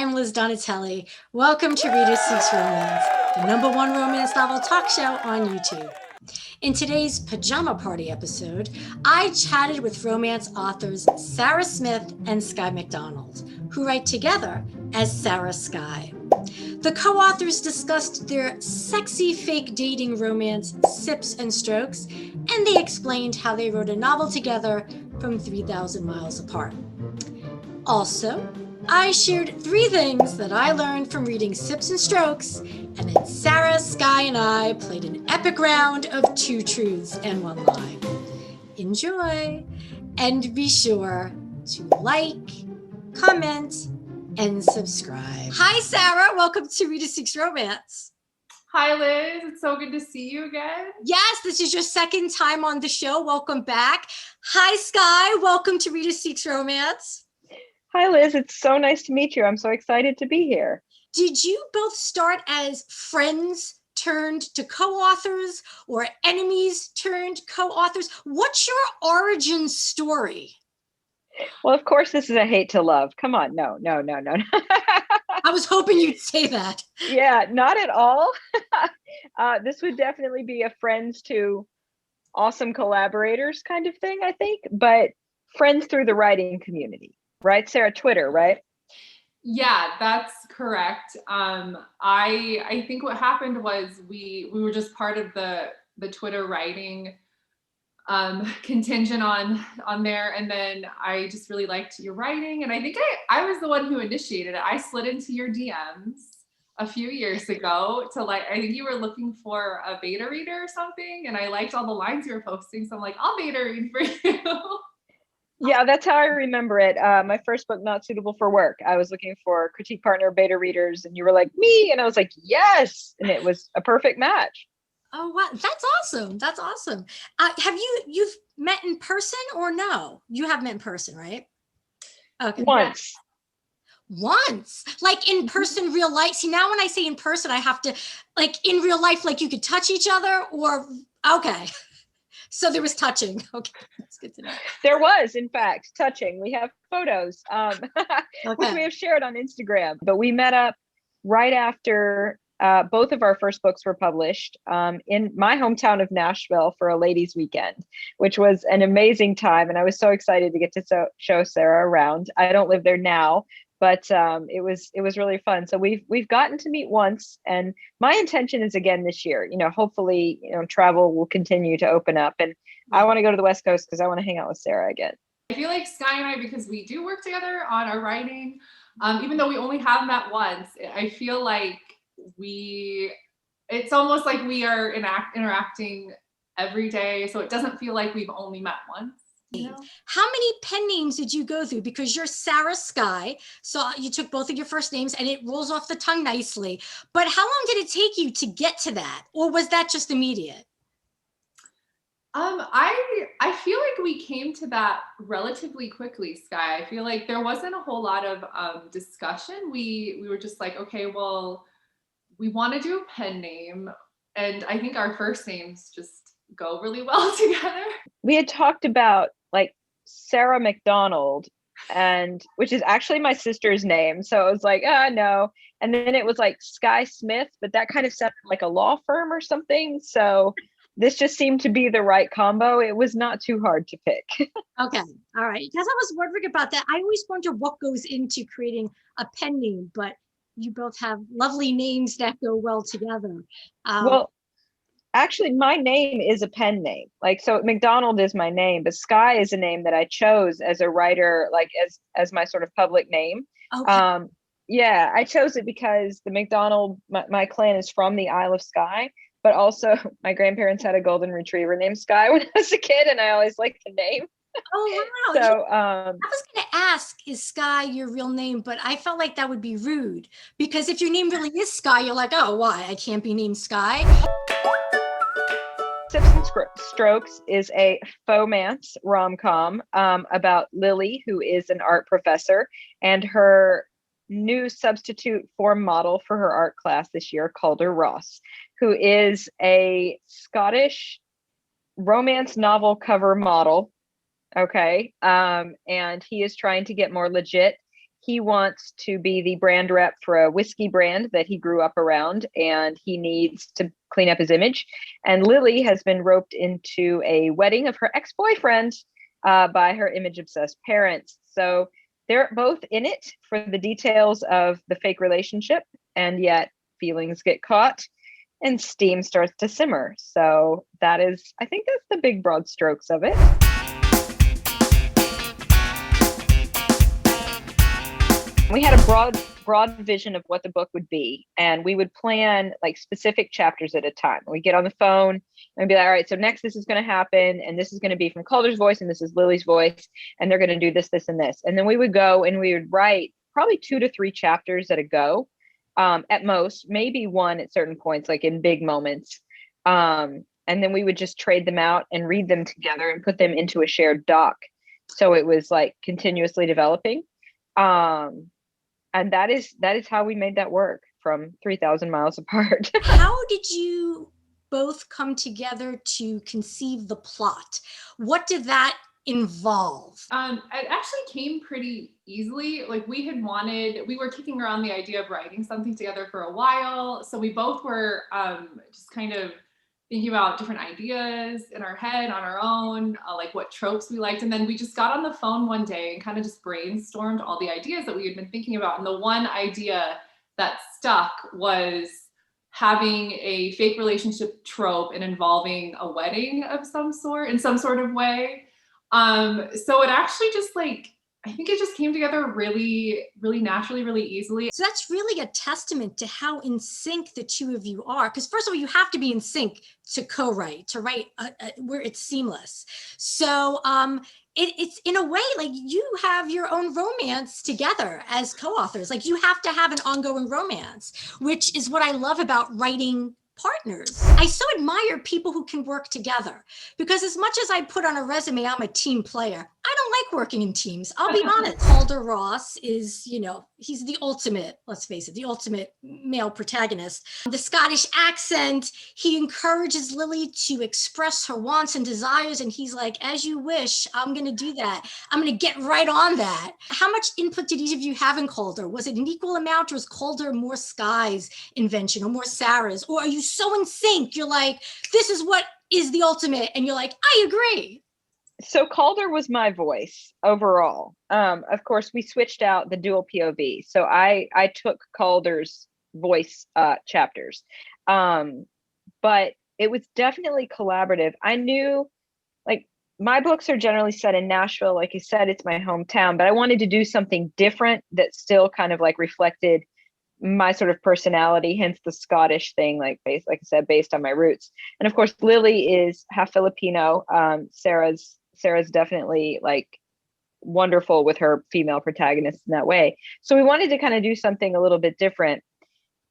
I'm Liz Donatelli. Welcome to Reader Seeks Romance, the #1 romance novel talk show on YouTube. In today's Pajama Party episode, I chatted with romance authors Sarah Smith and Skye McDonald, who write together as SARAH SKYE. The co-authors discussed their sexy fake dating romance, SIPS and Strokes, and they explained how they wrote a novel together from 3,000 miles apart. Also, I shared 3 things that I learned from reading Sips and Strokes, and then Sarah, Skye, and I played an epic round of 2 truths and 1 lie. Enjoy, and be sure to like, comment, and subscribe. Hi, Sarah. Welcome to Reader Seeks Romance. Hi, Liz. It's so good to see you again. Yes, this is your second time on the show. Welcome back. Hi, Skye. Welcome to Reader Seeks Romance. Hi, Liz. It's so nice to meet you. I'm so excited to be here. Did you both start as friends turned to co-authors or enemies turned co-authors? What's your origin story? Well, of course, this is a hate to love. Come on. No. I was hoping you'd say that. Yeah, not at all. This would definitely be a friends to awesome collaborators kind of thing, I think, but friends through the writing community. Right, Sarah? Twitter, right? Yeah, that's correct. I think what happened was we were just part of the Twitter writing contingent on there, and then I just really liked your writing, and I think I was the one who initiated it. I slid into your DMs a few years ago to I think you were looking for a beta reader or something, and I liked all the lines you were posting, so I'm like, I'll beta read for you. Yeah, that's how I remember it. My first book, Not Suitable for Work. I was looking for critique partner beta readers, and you were like, me, and I was like, yes, and it was a perfect match. Oh, wow. That's awesome. That's awesome. Have you've met in person or no? You have met in person, right? Okay. Once. Once, like in person, real life. See, now when I say in person, I have to, like in real life, like you could touch each other or, okay. So there was touching. Okay, that's good to know. There was, in fact, touching. We have photos, which we have shared on Instagram. But we met up right after both of our first books were published in my hometown of Nashville for a ladies' weekend, which was an amazing time. And I was so excited to get to show Sarah around. I don't live there now, but it was really fun. So we've gotten to meet once, and my intention is again this year. Hopefully, travel will continue to open up, and I want to go to the West Coast because I want to hang out with Sarah again. I feel like Skye and I, because we do work together on our writing, even though we only have met once, I feel like it's almost like we are interacting every day, so it doesn't feel like we've only met once. How many pen names did you go through? Because you're Sarah Skye, so you took both of your first names and it rolls off the tongue nicely. But how long did it take you to get to that? Or was that just immediate? I feel like we came to that relatively quickly, Skye. I feel like there wasn't a whole lot of discussion. We were just like, okay, well, we want to do a pen name. And I think our first names just go really well together. We had talked about like Sarah McDonald, and which is actually my sister's name. So it was like, no. And then it was like Skye Smith, but that kind of sounded like a law firm or something. So this just seemed to be the right combo. It was not too hard to pick. Okay. All right. Because I was wondering about that. I always wonder what goes into creating a pen name, but you both have lovely names that go well together. Well, actually, my name is a pen name. So McDonald is my name, but Skye is a name that I chose as a writer, as my sort of public name. Okay. Yeah, I chose it because the McDonald, my clan is from the Isle of Skye, but also my grandparents had a golden retriever named Skye when I was a kid, and I always liked the name. Oh, wow. So I was going to ask, is Skye your real name? But I felt like that would be rude, because if your name really is Skye, you're like, oh, why? I can't be named Skye. Sips and Strokes is a romance rom-com about Lily, who is an art professor, and her new substitute form model for her art class this year, Calder Ross, who is a Scottish romance novel cover model. Okay. And he is trying to get more legit. he wants to be the brand rep for a whiskey brand that he grew up around, and he needs to clean up his image. And Lily has been roped into a wedding of her ex-boyfriend by her image-obsessed parents. So they're both in it for the details of the fake relationship, and yet feelings get caught and steam starts to simmer. So that is, I think that's the big broad strokes of it. We had a broad vision of what the book would be, and we would plan like specific chapters at a time. We get on the phone and be like, all right, so next this is going to happen, and this is going to be from Calder's voice, and this is Lily's voice, and they're going to do this, this, and this. And then we would go and we would write probably 2 to 3 chapters at a go, at most, maybe 1 at certain points, like in big moments. And then we would just trade them out and read them together and put them into a shared doc. So it was like continuously developing. And that is how we made that work from 3,000 miles apart. How did you both come together to conceive the plot? What did that involve? It actually came pretty easily. Like we were kicking around the idea of writing something together for a while. So we both were just kind of thinking about different ideas in our head on our own, like what tropes we liked. And then we just got on the phone one day and kind of just brainstormed all the ideas that we had been thinking about. And the one idea that stuck was having a fake relationship trope and involving a wedding of some sort in some sort of way. So it actually just I think it just came together really, really naturally, really easily. So that's really a testament to how in sync the two of you are. Because first of all, you have to be in sync to co-write, to write where it's seamless. So it's in a way like you have your own romance together as co-authors. Like you have to have an ongoing romance, which is what I love about writing partners. I so admire people who can work together, because as much as I put on a resume, I'm a team player. I don't like working in teams. I'll be honest. Calder Ross is, he's the ultimate, let's face it, the ultimate male protagonist. The Scottish accent, he encourages Lily to express her wants and desires. And he's like, as you wish, I'm going to do that. I'm going to get right on that. How much input did each of you have in Calder? Was it an equal amount, or was Calder more Skye's invention or more Sarah's? Or are you so in sync? You're like, this is what is the ultimate. And you're like, I agree. So Calder was my voice overall. Of course, we switched out the dual POV. So I took Calder's voice chapters. But it was definitely collaborative. I knew, like, my books are generally set in Nashville. Like you said, it's my hometown, but I wanted to do something different that still kind of like reflected my sort of personality, hence the Scottish thing, like I said, based on my roots. And of course, Lily is half Filipino. Sarah's definitely like wonderful with her female protagonist in that way. So we wanted to kind of do something a little bit different.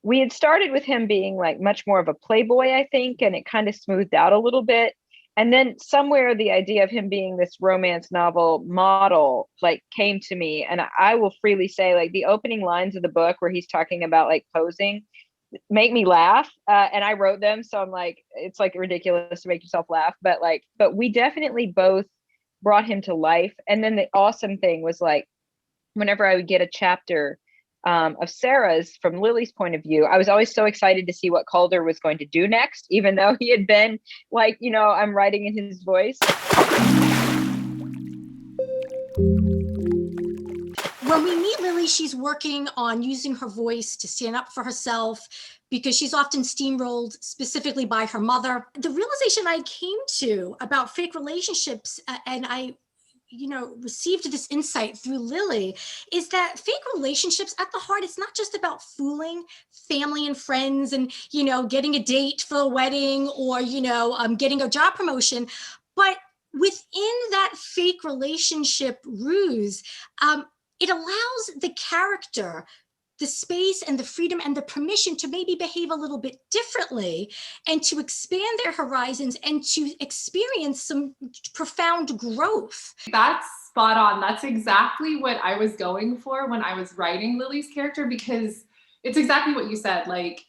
We had started with him being like much more of a playboy, I think, and it kind of smoothed out a little bit. And then somewhere the idea of him being this romance novel model like came to me. And I will freely say, like, the opening lines of the book where he's talking about like posing make me laugh. And I wrote them. So I'm like, it's like ridiculous to make yourself laugh. But we definitely both brought him to life. And then the awesome thing was, like, whenever I would get a chapter of Sarah's from Lily's point of view, I was always so excited to see what Calder was going to do next, even though he had been like, I'm writing in his voice. When we meet Lily, she's working on using her voice to stand up for herself, because she's often steamrolled specifically by her mother. The realization I came to about fake relationships, and I received this insight through Lily, is that fake relationships at the heart, it's not just about fooling family and friends and, getting a date for a wedding or, getting a job promotion. But within that fake relationship ruse, it allows the character the space and the freedom and the permission to maybe behave a little bit differently and to expand their horizons and to experience some profound growth. That's spot on. That's exactly what I was going for when I was writing Lily's character, because it's exactly what you said. Like,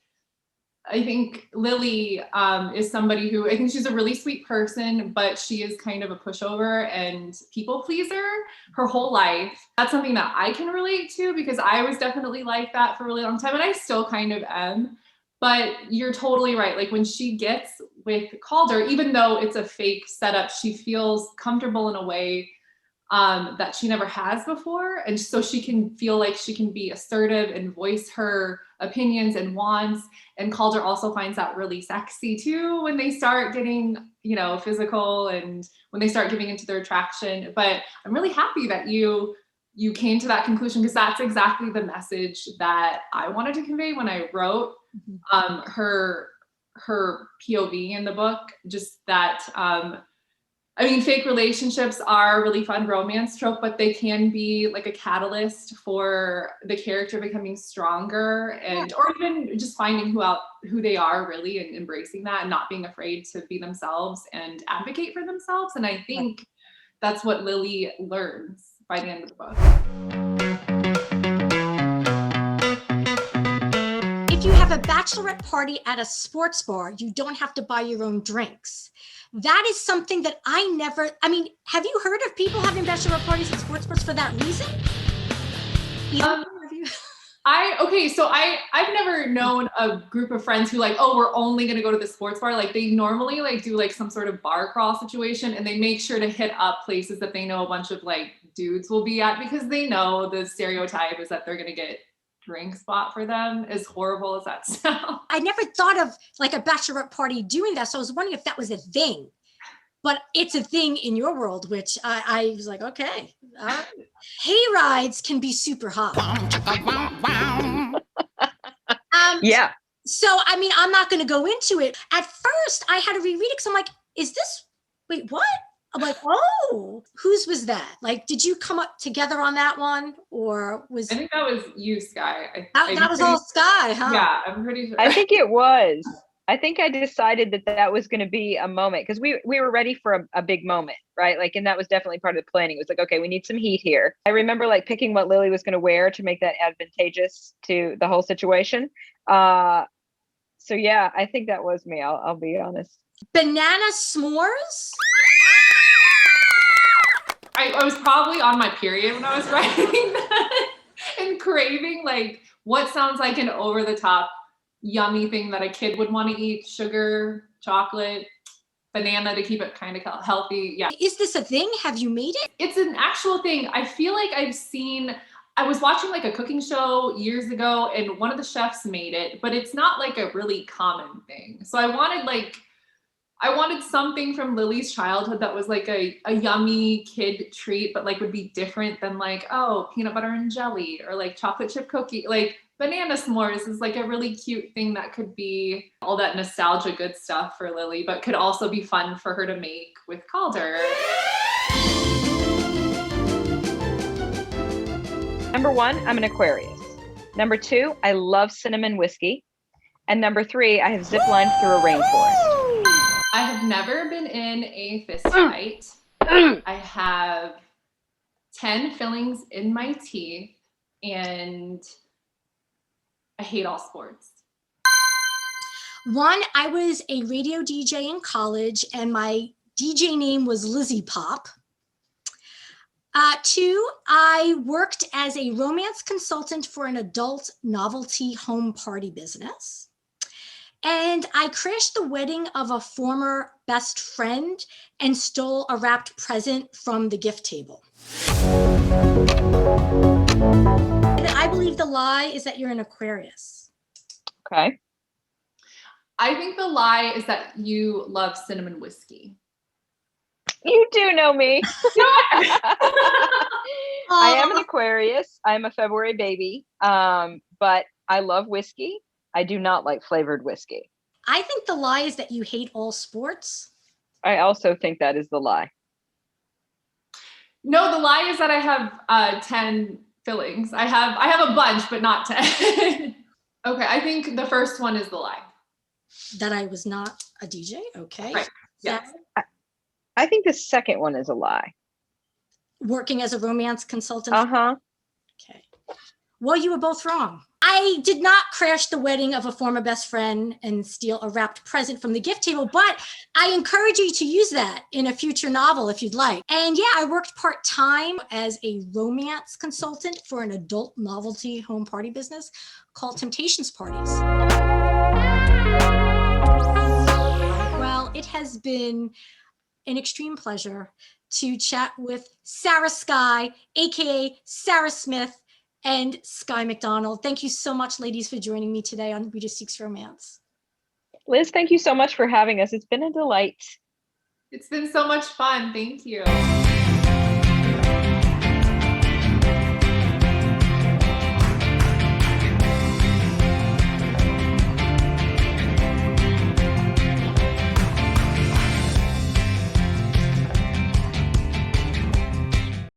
I think Lily is somebody who, I think she's a really sweet person, but she is kind of a pushover and people pleaser her whole life. That's something that I can relate to because I was definitely like that for a really long time, and I still kind of am. But you're totally right. Like when she gets with Calder, even though it's a fake setup, she feels comfortable in a way that she never has before. And so she can feel like she can be assertive and voice her opinions and wants. And Calder also finds that really sexy too when they start getting, you know, physical and when they start giving into their attraction. But I'm really happy that you came to that conclusion because that's exactly the message that I wanted to convey when I wrote her POV in the book. Just that I mean, fake relationships are a really fun romance trope, but they can be like a catalyst for the character becoming stronger and, or even just finding who they are really and embracing that and not being afraid to be themselves and advocate for themselves. And I think that's what Lily learns by the end of the book. If you have a bachelorette party at a sports bar, you don't have to buy your own drinks. That is something that I mean, have you heard of people having bachelorette parties at sports bars for that reason? So I've never known a group of friends who like, oh, we're only going to go to the sports bar. Like they normally like do like some sort of bar crawl situation and they make sure to hit up places that they know a bunch of like dudes will be at because they know the stereotype is that they're going to get drink spot for them, as horrible as that sounds. I never thought of like a bachelorette party doing that. So I was wondering if that was a thing, but it's a thing in your world, which I was like, okay. All right. Hay rides can be super hot. Yeah. So, I mean, I'm not going to go into it. At first I had to reread it because I'm like, wait, what? I'm like, oh, whose was that? Like, did you come up together on that one or was... I think that was you, Sky. That was all Sky, huh? Yeah, I'm pretty sure. I think it was. I think I decided that was going to be a moment because we were ready for a big moment, right? Like, and that was definitely part of the planning. It was like, okay, we need some heat here. I remember like picking what Lily was going to wear to make that advantageous to the whole situation. So yeah, I think that was me. I'll be honest. Banana s'mores? I was probably on my period when I was writing that and craving like what sounds like an over-the-top yummy thing that a kid would want to eat: sugar, chocolate, banana to keep it kind of healthy. Yeah. Is this a thing? Have you made it? It's an actual thing. I feel like I was watching like a cooking show years ago and one of the chefs made it, but it's not like a really common thing. So I wanted something from Lily's childhood that was like a yummy kid treat, but like would be different than like, oh, peanut butter and jelly or like chocolate chip cookie. Like banana s'mores is like a really cute thing that could be all that nostalgia good stuff for Lily, but could also be fun for her to make with Calder. Number 1, I'm an Aquarius. Number 2, I love cinnamon whiskey. And number 3, I have ziplined through a rainforest. I have never been in a fist fight. I have 10 fillings in my teeth and I hate all sports. 1, I was a radio DJ in college and my DJ name was Lizzie Pop. 2, I worked as a romance consultant for an adult novelty home party business. And I crashed the wedding of a former best friend and stole a wrapped present from the gift table. I believe the lie is that you're an Aquarius. Okay. I think the lie is that you love cinnamon whiskey. You do know me. I am an Aquarius. I'm a February baby. But I love whiskey. I do not like flavored whiskey. I think the lie is that you hate all sports. I also think that is the lie. No, the lie is that I have 10 fillings. I have a bunch, but not 10. Okay, I think the first one is the lie. That I was not a DJ? Okay. Right. Yes. I think the second one is a lie. Working as a romance consultant? Uh-huh. Okay. Well, you were both wrong. I did not crash the wedding of a former best friend and steal a wrapped present from the gift table, but I encourage you to use that in a future novel if you'd like. And yeah, I worked part-time as a romance consultant for an adult novelty home party business called Temptations Parties. Well, it has been an extreme pleasure to chat with Sarah Skye, a.k.a. Sarah Smith, and Skye McDonald. Thank you so much, ladies, for joining me today on Rita Seeks Romance. Liz, thank you so much for having us. It's been a delight. It's been so much fun. Thank you.